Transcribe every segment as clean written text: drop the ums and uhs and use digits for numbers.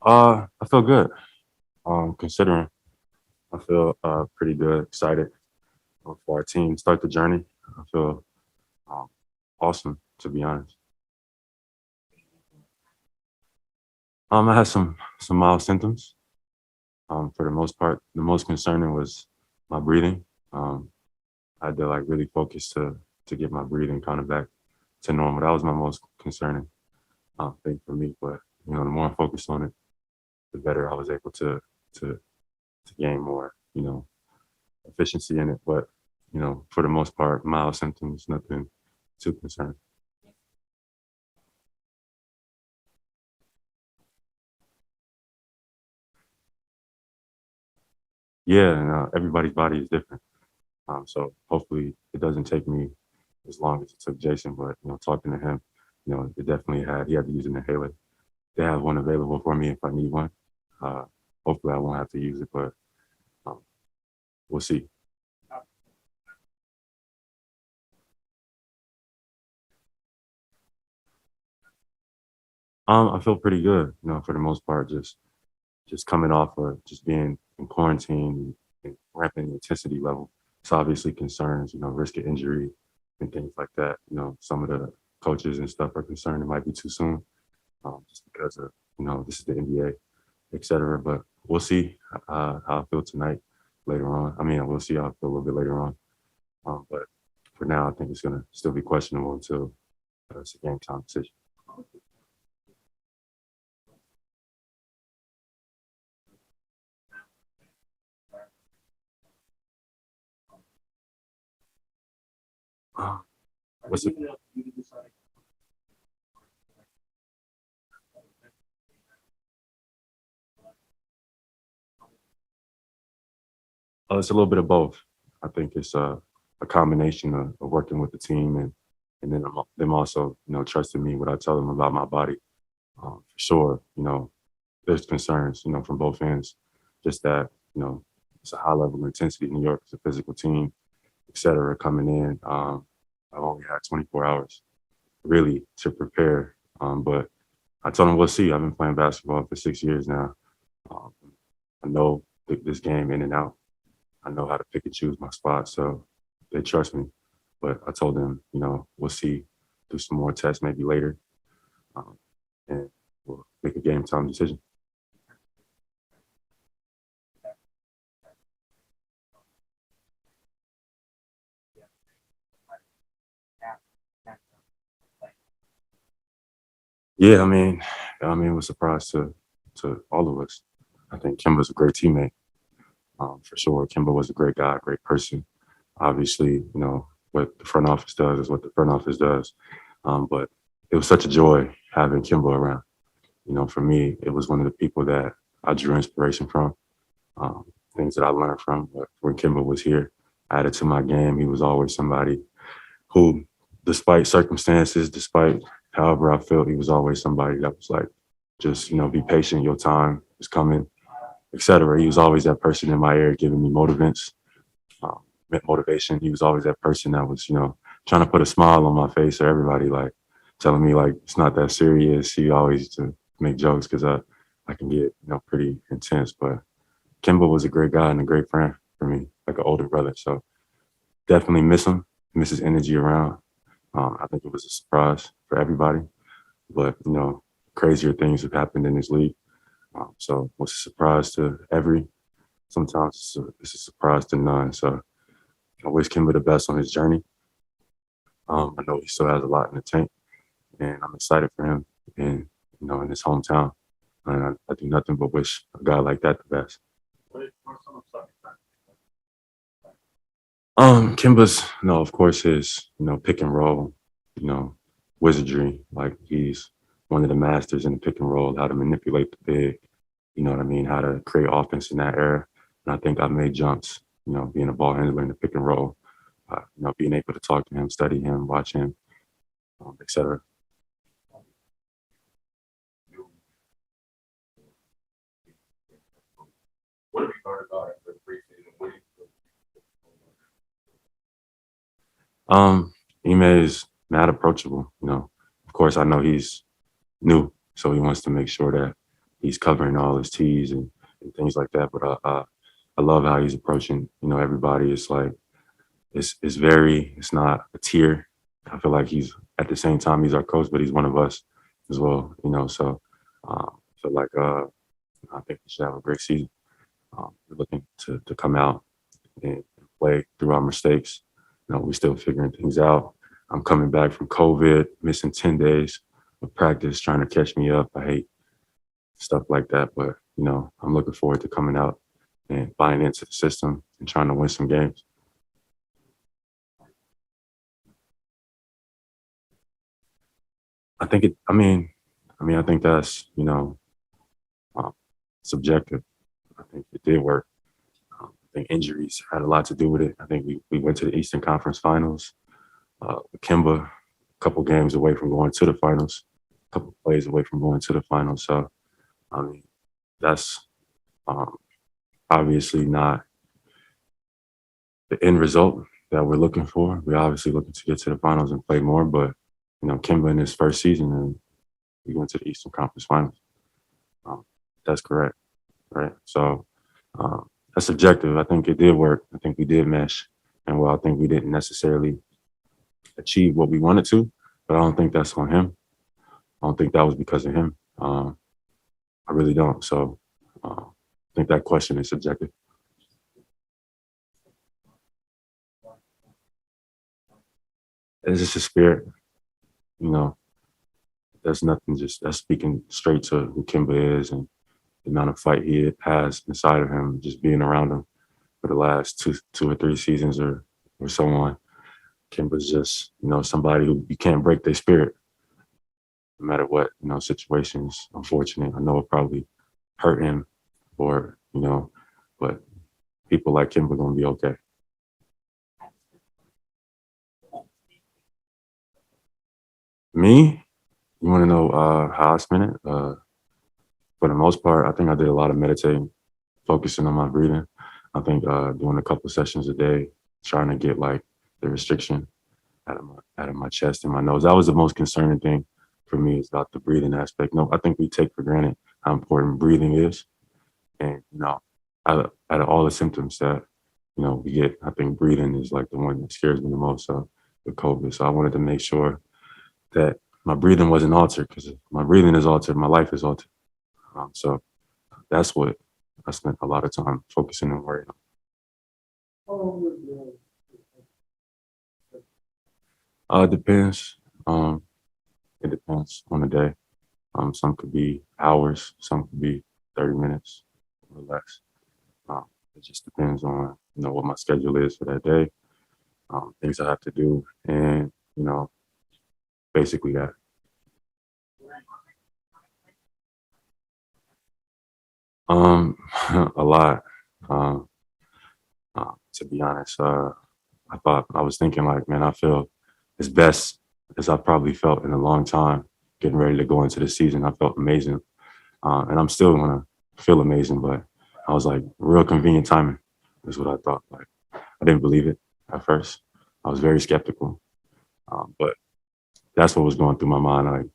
I feel good. Considering I feel pretty good, excited for our team start the journey. I feel um, awesome, to be honest. I had some mild symptoms. For the most part, the most concerning was my breathing. Um, I had to like really focus to get my breathing kind of back to normal. That was my most concerning thing for me. But the more I focused on it, the better I was able to to gain more efficiency in it. But for the most part, mild symptoms, nothing too concerning. Yeah, and everybody's body is different. So hopefully it doesn't take me as long as it took Jason. But talking to him, it definitely he had to use an inhaler. They have one available for me if I need one. Uh, Hopefully I won't have to use it, but um, we'll see. I feel pretty good, for the most part. Just coming off of just being in quarantine and ramping the intensity level. It's obviously concerns, risk of injury and things like that. Some of the coaches and stuff are concerned it might be too soon, just because of this is the NBA, et cetera. But we'll see how I feel tonight later on. I mean, we'll see how I feel a little bit later on. But for now, I think it's gonna still be questionable until it's a game time decision. Uh, what's it? It's a little bit of both. I think it's a combination of working with the team and then them also trusting me what I tell them about my body. For sure, there's concerns from both ends. Just that it's a high level of intensity. New York is a physical team, et cetera. Coming in, I've only had 24 hours really to prepare. But I told them we'll see. I've been playing basketball for 6 years now. Um, I know this game in and out. I know how to pick and choose my spots, so they trust me. But I told them, we'll see, do some more tests maybe later, um, and we'll make a game time decision. Yeah, I mean, it was a surprise to all of us. I think Kemba's a great teammate, for sure. Kemba was a great guy, great person. Obviously, what the front office does is what the front office does. But it was such a joy having Kimba around. For me, it was one of the people that I drew inspiration from, um, things that I learned from. But when Kimba was here, added to my game, he was always somebody who, despite circumstances, despite however I felt, he was always somebody that was like, just be patient, your time is coming, etc. He was always that person in my ear giving me um, motivation. He was always that person that was, trying to put a smile on my face or everybody, like telling me like it's not that serious. He always used to make jokes because I can get, pretty intense. But Kimba was a great guy and a great friend for me, like an older brother. So definitely miss him, miss his energy around. I think it was a surprise for everybody, but crazier things have happened in this league. So it was a surprise to every. Sometimes it's a surprise to none. So I wish Kimba the best on his journey. I know he still has a lot in the tank, and I'm excited for him in in his hometown. And I do nothing but wish a guy like that the best. Kimba's, of course, his pick and roll, you know, wizardry. Like he's one of the masters in the pick and roll, how to manipulate the big. You know what I mean? How to create offense in that era. And I think I've made jumps. Being a ball handler in the pick and roll. Being able to talk to him, study him, watch him, etc. Ime is mad approachable. Of course, I know he's new, so he wants to make sure that he's covering all his T's and things like that. But I love how he's approaching, everybody. It's like, it's not a tier. I feel like he's, at the same time, he's our coach, but he's one of us as well, so I feel like I think we should have a great season. We're looking to come out and play through our mistakes. We're still figuring things out. I'm coming back from COVID, missing 10 days of practice, trying to catch me up. I hate stuff like that, but I'm looking forward to coming out and buying into the system and trying to win some games. I think it. I think that's um, subjective. I think it did work. I think injuries had a lot to do with it. I think we went to the Eastern Conference Finals. Kemba, a couple games away from going to the finals, a couple plays away from going to the finals. So, I mean, that's um, obviously not the end result that we're looking for. We're obviously looking to get to the finals and play more, but Kemba in his first season, and we went to the Eastern Conference Finals. Um, that's correct, right? So that's subjective. I think it did work. I think we did mesh, and I think we didn't necessarily achieve what we wanted to, but I don't think that's on him. I don't think that was because of him. I really don't. So I think that question is subjective. It's just a spirit, you know. That's nothing. Just that's speaking straight to who Kimba is and the amount of fight he has inside of him. Just being around him for the last two or three seasons or so on. Kimba's just somebody who you can't break their spirit, no matter what situations. Unfortunate, I know it probably hurt him, or but people like Kimba gonna be okay. Me, you want to know how I spent it? For the most part, I think I did a lot of meditating, focusing on my breathing. I think doing a couple of sessions a day, trying to get like the restriction out of my chest and my nose. That was the most concerning thing for me, is about the breathing aspect. No, I think we take for granted how important breathing is, and out of all the symptoms that we get, I think breathing is like the one that scares me the most. So with COVID, so I wanted to make sure that my breathing wasn't altered, because if my breathing is altered, my life is altered. So that's what I spent a lot of time focusing and worrying on. It depends. Um, it depends on the day. Some could be hours, some could be 30 minutes or less. Um, it just depends on what my schedule is for that day, things I have to do, and basically that. Um, a lot. Um, to be honest, I was thinking like, man, I feel as best as I've probably felt in a long time. Getting ready to go into the season, I felt amazing, and I'm still gonna feel amazing. But I was like, real convenient timing is what I thought. Like, I didn't believe it at first. I was very skeptical, but that's what was going through my mind. Like,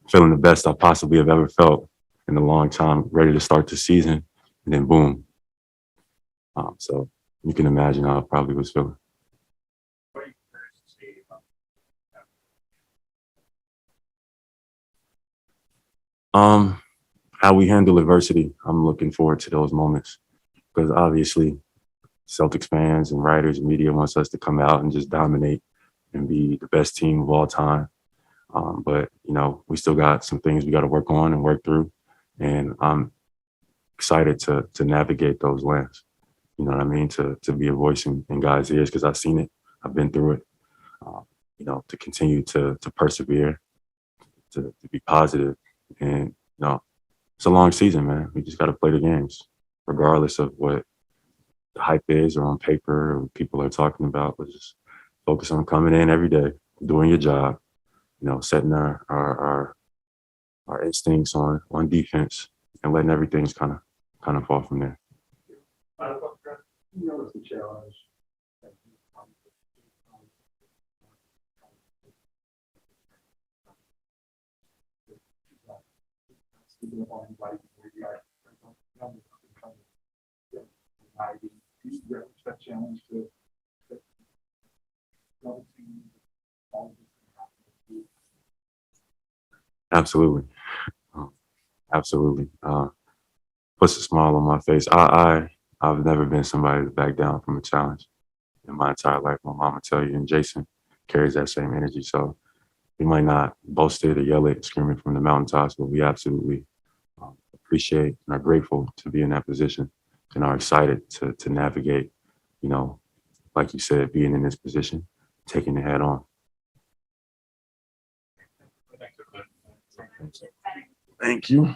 feeling the best I possibly have ever felt in a long time, ready to start the season, and then boom. So you can imagine how I probably was feeling. Um, how we handle adversity, I'm looking forward to those moments, because obviously Celtics fans and writers and media wants us to come out and just dominate and be the best team of all time. But we still got some things we got to work on and work through, and I'm excited to navigate those lands. You know what I mean? To be a voice in guys' ears, because I've seen it, I've been through it. Um, to continue to persevere, to be positive, and it's a long season, man. We just got to play the games, regardless of what the hype is or on paper or what people are talking about. But just focus on coming in every day, doing your job, setting our instincts on defense, and letting everything's kind of fall from there. That challenge to Absolutely. Um, absolutely. Puts a smile on my face. I've never been somebody to back down from a challenge in my entire life. My mama tell you, and Jason carries that same energy. So we might not boast it or yell it, screaming from the mountaintops, but we absolutely appreciate and are grateful to be in that position and are excited to navigate, you know, like you said, being in this position, taking it head on. Thank you.